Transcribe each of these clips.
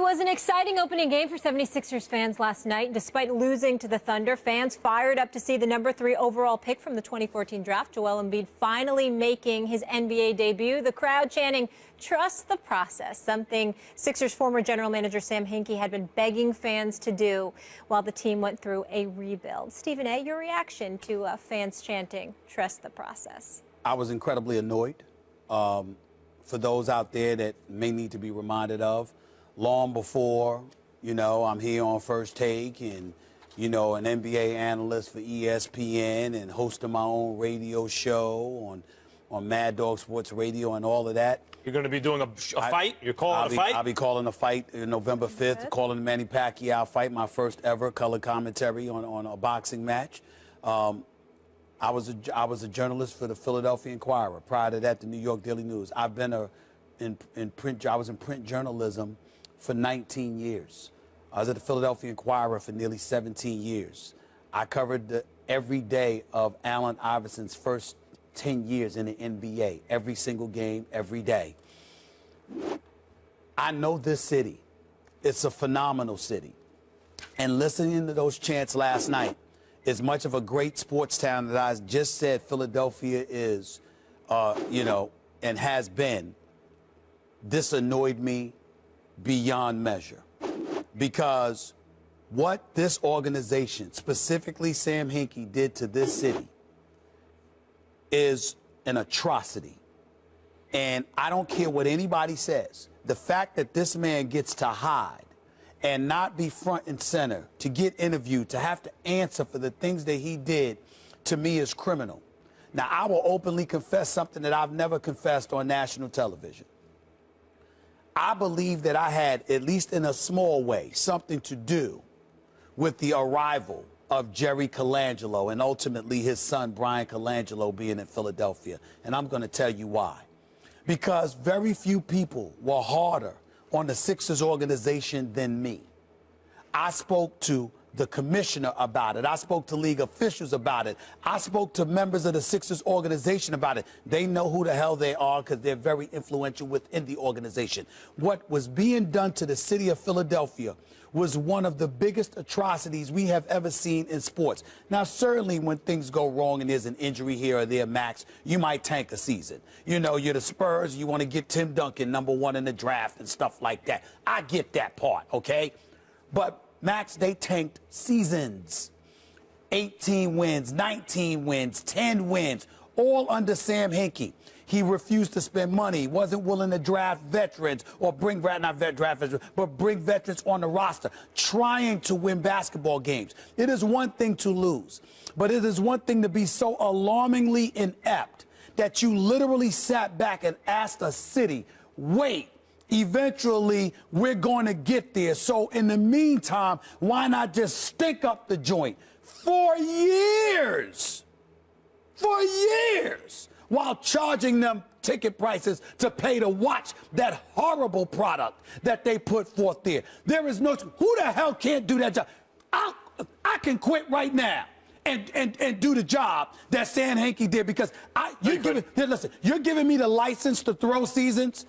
was an exciting opening game for 76ers fans last night. Despite losing to the Thunder, fans fired up to see the #3 overall pick from the 2014 draft, Joel Embiid, finally making his NBA debut. The crowd chanting, "Trust the process," something Sixers former general manager Sam Hinkie had been begging fans to do while the team went through a rebuild. Stephen A., your reaction to fans chanting, "Trust the process"? I was incredibly annoyed. For those out there that may need to be reminded of, long before, I'm here on First Take and, an NBA analyst for ESPN and hosting my own radio show on Mad Dog Sports Radio and all of that. You're going to be doing a fight? You're calling a fight? I'll be calling a fight November 5th, calling the Manny Pacquiao fight, my first ever color commentary on a boxing match. I was a journalist for the Philadelphia Inquirer. Prior to that, the New York Daily News. I was in print journalism for 19 years. I was at the Philadelphia Inquirer for nearly 17 years. I covered every day of Allen Iverson's first 10 years in the NBA, every single game, every day. I know this city. It's a phenomenal city. And listening to those chants last night, as much of a great sports town that I just said Philadelphia is, and has been, this annoyed me beyond measure. Because what this organization, specifically Sam Hinkie, did to this city is an atrocity. And I don't care what anybody says. The fact that this man gets to hide and not be front and center, to get interviewed, to have to answer for the things that he did, to me is criminal. Now, I will openly confess something that I've never confessed on national television. I believe that I had, at least in a small way, something to do with the arrival of Jerry Colangelo and ultimately his son, Brian Colangelo, being in Philadelphia. And I'm going to tell you why. Because very few people were harder on the Sixers organization than me. I spoke to the commissioner about it. I spoke to league officials about it. I spoke to members of the Sixers organization about it. They know who the hell they are because they're very influential within the organization. What was being done to the city of Philadelphia was one of the biggest atrocities we have ever seen in sports. Now, certainly when things go wrong and there's an injury here or there, Max, you might tank a season. You're the Spurs, you want to get Tim Duncan #1 in the draft and stuff like that. I get that part, okay? But Max, they tanked seasons. 18 wins, 19 wins, 10 wins, all under Sam Hinkie. He refused to spend money, wasn't willing to draft veterans or bring veterans on the roster, trying to win basketball games. It is one thing to lose, but it is one thing to be so alarmingly inept that you literally sat back and asked a city, wait, eventually we're going to get there. So in the meantime, why not just stink up the joint for years? For years. While charging them ticket prices to pay to watch that horrible product that they put forth there. There is no, who the hell can't do that job? I can quit right now and do the job that Sam Hinkie did because you're giving me the license to throw seasons,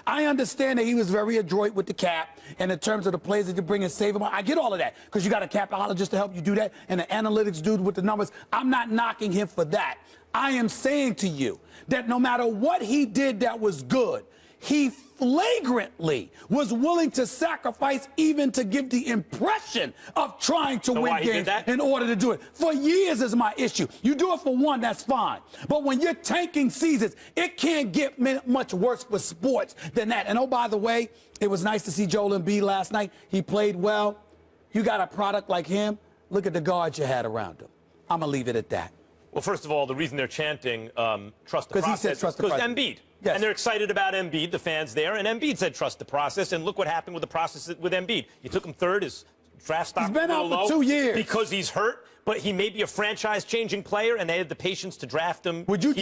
I understand that he was very adroit with the cap and in terms of the players that you bring and save them. I get all of that because you got a capologist to help you do that and an analytics dude with the numbers. I'm not knocking him for that. I am saying to you that no matter what he did that was good, he flagrantly was willing to sacrifice even to give the impression of trying to win games in order to do it. For years is my issue. You do it for one, that's fine. But when you're tanking seasons, it can't get much worse for sports than that. And oh, by the way, it was nice to see Joel Embiid last night. He played well. You got a product like him. Look at the guards you had around him. I'm going to leave it at that. Well, first of all, the reason they're chanting trust the process, he said trust the process. Embiid. Yes. And they're excited about Embiid, the fans there, and Embiid said trust the process, and look what happened with the process with Embiid. You took him third, his draft stock He's been a out little for low 2 years. because he's hurt, but he may be a franchise-changing player, and they had the patience to draft him. Would you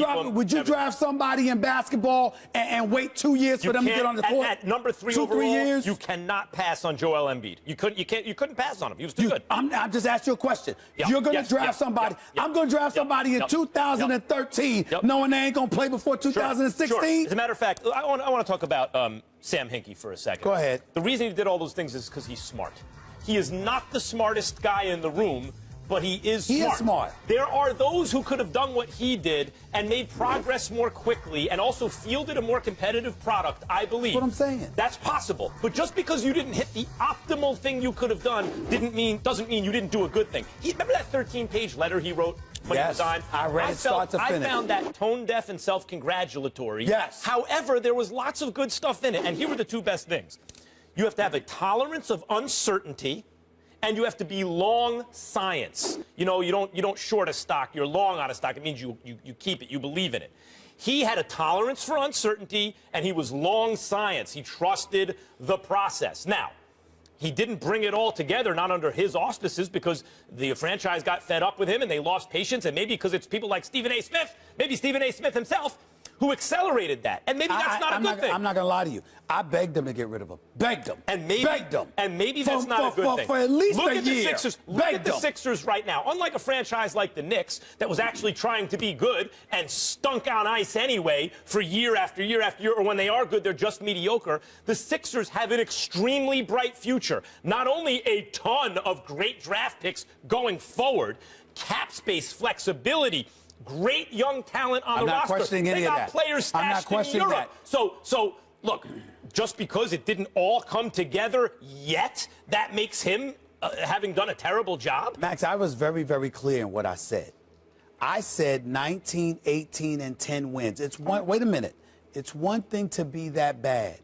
draft somebody in basketball and wait 2 years for them to get on the court? At number 3 2, overall, 3 years? you cannot pass on Joel Embiid. You couldn't pass on him. He was too good. I'm just asking you a question. Yep, You're going to yes, draft yep, somebody. yep, I'm going to draft somebody in 2013, knowing they ain't going to play before 2016. Sure. As a matter of fact, I want to talk about Sam Hinkie for a second. Go ahead. The reason he did all those things is because he's smart. He is not the smartest guy in the room, but he is smart. He is smart. There are those who could have done what he did and made progress more quickly and also fielded a more competitive product, I believe. That's what I'm saying. That's possible. But just because you didn't hit the optimal thing you could have done doesn't mean you didn't do a good thing. Remember that 13-page letter he wrote when he resigned? I read it start to finish. I found that tone-deaf and self-congratulatory. Yes. However, there was lots of good stuff in it, and here were the two best things. You have to have a tolerance of uncertainty, and you have to be long science. You know, you don't short a stock. You're long on a stock. It means you keep it. You believe in it. He had a tolerance for uncertainty, and he was long science. He trusted the process. Now, he didn't bring it all together, not under his auspices, because the franchise got fed up with him, and they lost patience, and maybe because it's people like Stephen A. Smith, maybe Stephen A. Smith himself, who accelerated that. And maybe that's not a good thing. I'm not going to lie to you. I begged them to get rid of him. Begged them. Begged them. And maybe that's not a good thing. For at least look a at year. The Sixers. Look at the Sixers right now. Unlike a franchise like the Knicks that was actually trying to be good and stunk on ice anyway for year after year after year, or when they are good, they're just mediocre, the Sixers have an extremely bright future. Not only a ton of great draft picks going forward, cap space, flexibility, great young talent on the roster. I'm not questioning any of that. They got players stashed in Europe. So look, just because it didn't all come together yet, that makes him having done a terrible job? Max, I was very, very clear in what I said. I said 19, 18, and 10 wins. Wait a minute. It's one thing to be that bad.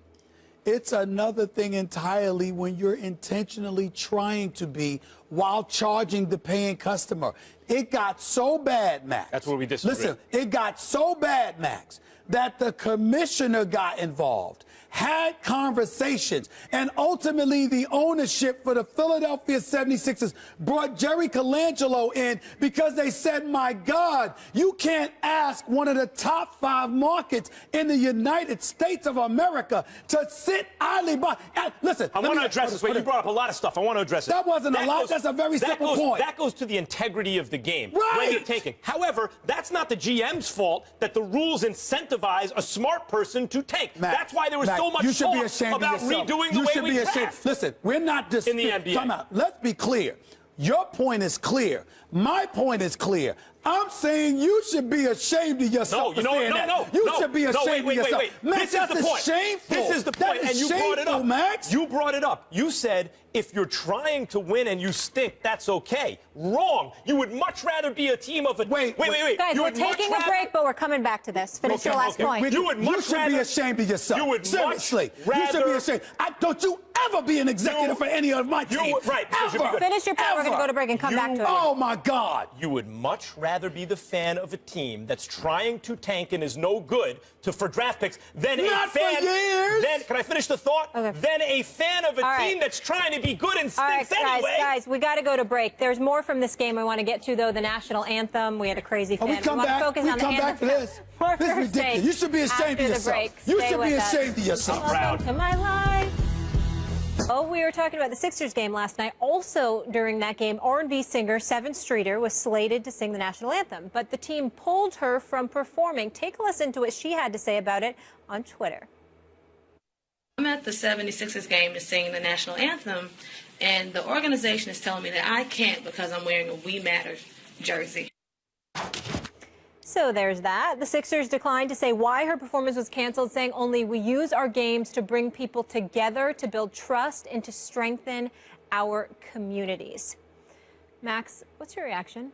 It's another thing entirely when you're intentionally trying to be while charging the paying customer. It got so bad, Max. That's where we disagree. Listen, it got so bad, Max, that the commissioner got involved, had conversations, and ultimately the ownership for the Philadelphia 76ers brought Jerry Colangelo in because they said, my God, you can't ask one of the top 5 markets in the United States of America to sit idly by. Listen, I want to address this. Wait, you brought up a lot of stuff. I want to address it. That wasn't a lot. That's a very simple point. That goes to the integrity of the game. Right. When you're tanking. However, that's not the GM's fault that the rules incentivize a smart person to tank. Max, that's why there was Max, so much you should talk be ashamed about of yourself. redoing You the should way be we ashamed. draft. Listen, we're not just in the NBA. Come out. Let's be clear. Your point is clear. My point is clear. I'm saying you should be ashamed of yourself. You should be ashamed of yourself. Wait. Max, This is the point. shameful. This is the point, and you brought it up. Max. You brought it up. You said if you're trying to win and you stink, that's okay. Wrong. You would much rather be a team of a. Wait. Guys, You we're would much taking a rather- break, but we're coming back to this. Finish your last point. You would much should rather be ashamed of yourself. You would Seriously. much rather. You should be ashamed. Don't you ever be an executive for any of my team. Right. Ever. Finish your point. We're going to go to break and come back to it. Oh, my God. You would much rather be the fan of a team that's trying to tank and is no good for draft picks than Not a fan. for years. Then, can I finish the thought? Okay. Than a fan of a team that's trying to be good and stinks anyway. Guys, we got to go to break. There's more from this game I want to get to, though. The national anthem. We had a crazy fan. We come want back. to focus We on come the back to anthem. this. More This is first ridiculous. take You should be ashamed after of the yourself. break. You Stay should be with us. ashamed of yourself. Welcome to my life. Oh, we were talking about the Sixers game last night. Also, during that game, R&B singer Sevyn Streeter was slated to sing the national anthem, but the team pulled her from performing. Take a listen to what she had to say about it on Twitter. I'm at the 76ers game to sing the national anthem, and the organization is telling me that I can't because I'm wearing a We Matter jersey. So there's that. The Sixers declined to say why her performance was canceled, saying only we use our games to bring people together, to build trust, and to strengthen our communities. Max, what's your reaction?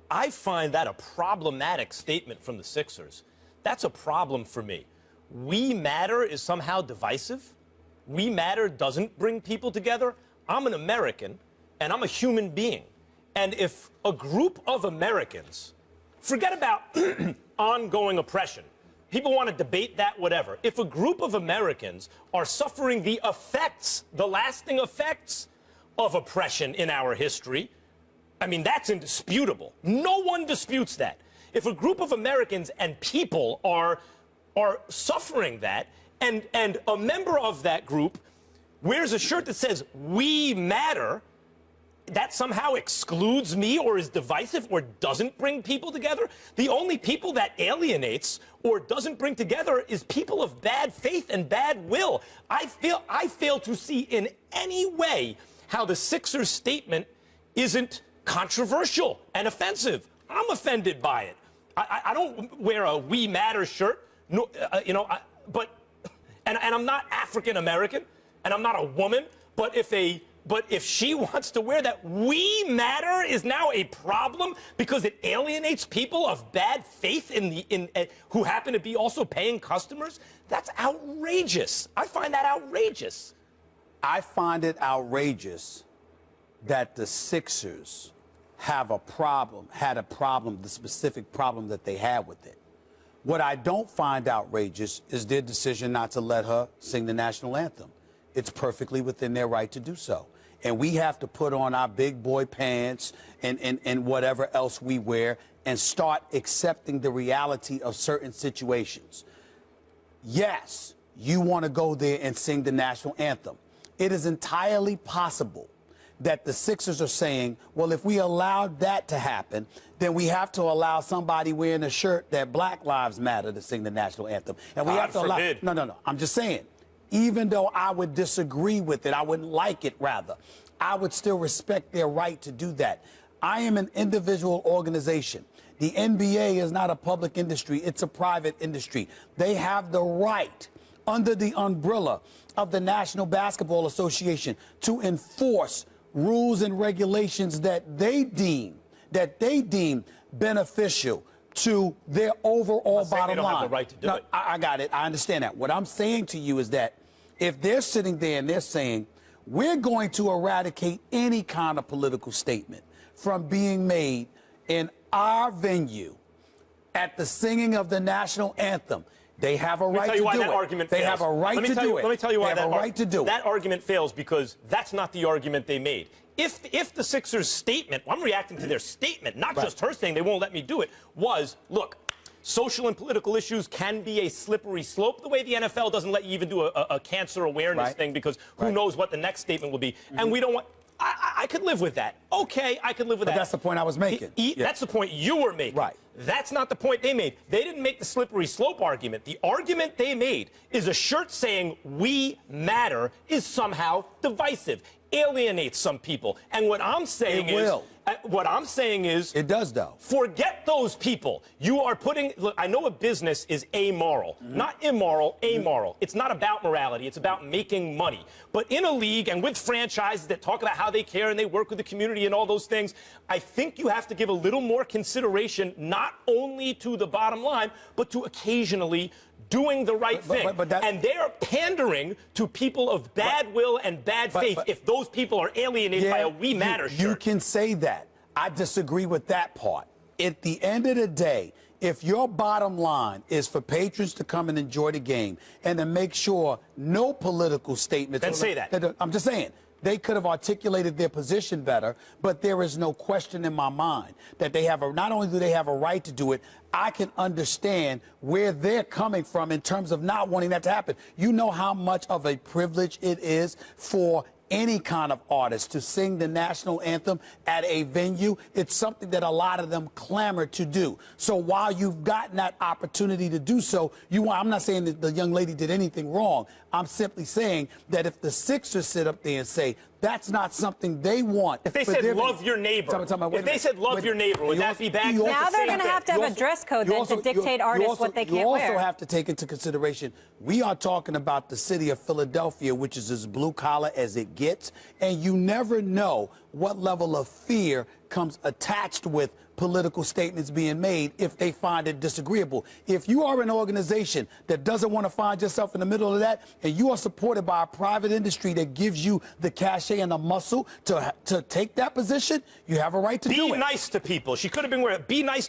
I find that a problematic statement from the Sixers. That's a problem for me. We Matter is somehow divisive. We Matter doesn't bring people together. I'm an American, and I'm a human being. And if a group of Americans, forget about ongoing oppression, People want to debate that, whatever. If a group of Americans are suffering the effects, the lasting effects of oppression in our history, I mean, that's indisputable. No one disputes that. If a group of Americans and people are suffering that, and a member of that group wears a shirt that says, "We matter," that somehow excludes me or is divisive or doesn't bring people together. The only people that alienates or doesn't bring together is people of bad faith and bad will. I fail to see in any way how the Sixers statement isn't controversial and offensive. I'm offended by it. I don't wear a "We Matter" shirt, no, but I'm not African American and I'm not a woman, but if she wants to wear that, "We matter" is now a problem because it alienates people of bad faith who happen to be also paying customers. That's outrageous. I find that outrageous. I find it outrageous that the Sixers had a problem, the specific problem that they had with it. What I don't find outrageous is their decision not to let her sing the national anthem. It's perfectly within their right to do so. And we have to put on our big boy pants and whatever else we wear and start accepting the reality of certain situations. Yes, you want to go there and sing the national anthem. It is entirely possible that the Sixers are saying, well, if we allowed that to happen, then we have to allow somebody wearing a shirt that Black Lives Matter to sing the national anthem. And we have to allow. No. I'm just saying. Even though I would disagree with it, I wouldn't like it, rather, I would still respect their right to do that. I am an individual organization. The NBA is not a public industry. It's a private industry. They have the right, under the umbrella of the National Basketball Association, to enforce rules and regulations that they deem beneficial to their overall bottom line. They don't have the right to do it. I got it. I understand that. What I'm saying to you is that if they're sitting there and they're saying, we're going to eradicate any kind of political statement from being made in our venue at the singing of the national anthem, they have a right to do it. They have a right to do it. Let me tell you why they have a right to do it. That argument fails because that's not the argument they made. If the Sixers' statement, I'm reacting to their statement, not just her saying they won't let me do it, was, look, social and political issues can be a slippery slope, the way the NFL doesn't let you even do a cancer awareness thing because who knows what the next statement will be. And we don't want... I could live with that. Okay, I could live with that. But that's the point I was making. That's the point you were making. Right. That's not the point they made. They didn't make the slippery slope argument. The argument they made is a shirt saying "We matter" is somehow divisive, alienates some people. And what I'm saying is it does, though. Forget those people. You are putting, look, I know a business is amoral, not immoral, amoral. It's not about morality. It's about making money. But in a league and with franchises that talk about how they care and they work with the community and all those things, I think you have to give a little more consideration, not only to the bottom line, but to occasionally doing the right thing. And they're pandering to people of bad will and bad faith if those people are alienated by a "We Matter" shirt. You can say that. I disagree with that part. At the end of the day, if your bottom line is for patrons to come and enjoy the game and to make sure no political statements... Then say that. I'm just saying. They could have articulated their position better, but there is no question in my mind that they have not only do they have a right to do it, I can understand where they're coming from in terms of not wanting that to happen. You know how much of a privilege it is for any kind of artist to sing the national anthem at a venue. It's something that a lot of them clamor to do. So while you've gotten that opportunity to do so, I'm not saying that the young lady did anything wrong. I'm simply saying that if the Sixers sit up there and say that's not something they want. If they said love your neighbor, if they said love your neighbor, would that be bad? Now they're going to have a dress code then to dictate artists what they can't wear. You also have to take into consideration, we are talking about the city of Philadelphia, which is as blue collar as it gets, and you never know what level of fear comes attached with political statements being made if they find it disagreeable. If you are an organization that doesn't want to find yourself in the middle of that, and you are supported by a private industry that gives you the cachet and the muscle to take that position, you have a right to do it. Be nice to people. She could have been wearing, be nice